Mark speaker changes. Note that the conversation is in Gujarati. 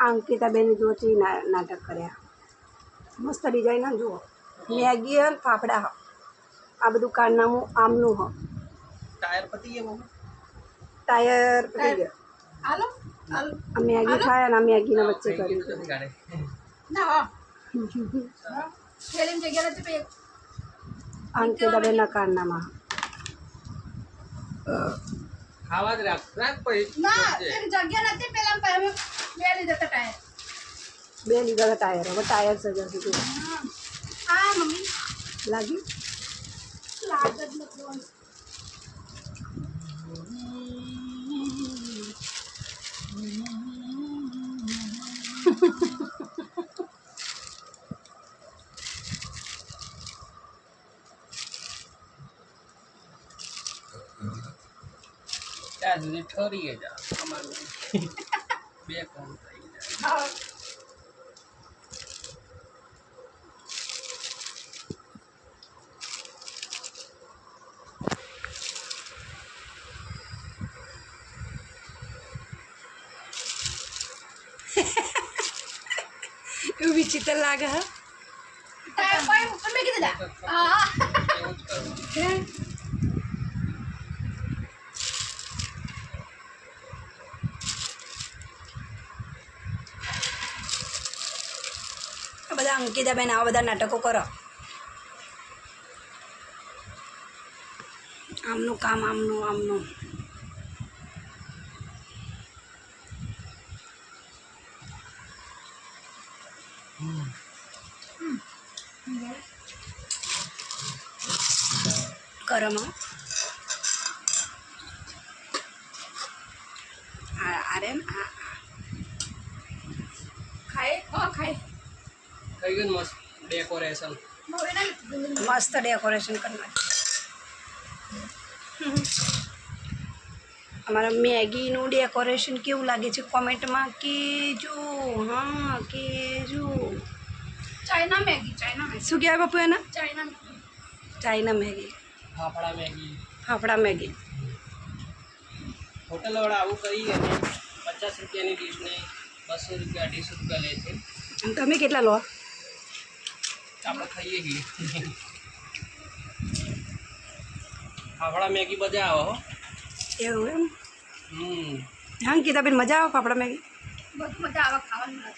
Speaker 1: અંકિતાબેન જુઓ છે નાટક કર્યા મસ્ત ડિઝાઇન જુઓ મેગી અને ફાફડા આ બધું કારનામું આમનું
Speaker 2: ટાયર પતી ગયા
Speaker 1: ટાયર પતી ગયા
Speaker 3: હાલો
Speaker 1: આ મેગી ખાય અને આ મેગીના વચ્ચે કરી
Speaker 3: ના ખેલીને જગ્યા નથી પે
Speaker 1: અંકિતાબેનના કારનામાં
Speaker 2: ખાવા જ રાખ પછી
Speaker 3: ના એમ જગ્યા નથી પેલા અમે બે લીધા હતા ટાયર
Speaker 1: બે લીધા ટાયર હવે ટાયર સજાશે તું
Speaker 3: હા મમ્મી
Speaker 1: લાગી
Speaker 3: લાગત નથી
Speaker 2: ત્યાં સુધી ઠરીએ જા અમારું બે કામ થઈ જાય
Speaker 1: એવું વિચિત્ર લાગે હા
Speaker 3: ટાયર કોઈ ઉપર મેં કીધા હા
Speaker 2: એવું જ કરવું
Speaker 1: બધા અંકિતાબેન આવા બધા નાટકો કરો આમનું કામ આમનું કરવામાં અરે
Speaker 3: ખાય હા ખાય
Speaker 2: થઈ ગયું મસ્ત ડેકોરેશન
Speaker 3: હવે ના
Speaker 1: મસ્ત ડેકોરેશન કરવા અમારા મેગીનું ડેકોરેશન કેવું લાગે છે કોમેન્ટમાં કહેજો હા કહેજો
Speaker 3: ચાઇના મેગી
Speaker 1: શું કહેવાય બાપુ એના
Speaker 3: China
Speaker 1: China Maggi
Speaker 2: fafda Maggi
Speaker 1: fafda Maggi
Speaker 2: હોટલવાળા આવું કરી અને 50 રૂપિયાની ડીશને 200 રૂપિયા 250 રૂપિયા લે છે
Speaker 1: અને તમે કેટલા લો
Speaker 2: આપણે ખાઈએ છીએ ફાફડા મેગી મજા આવે હો
Speaker 1: એવું એમ
Speaker 2: હમ
Speaker 1: હા ગીતાબેન મજા આવે ફાફડા મેગી
Speaker 3: બધું મજા આવે ખાવાનું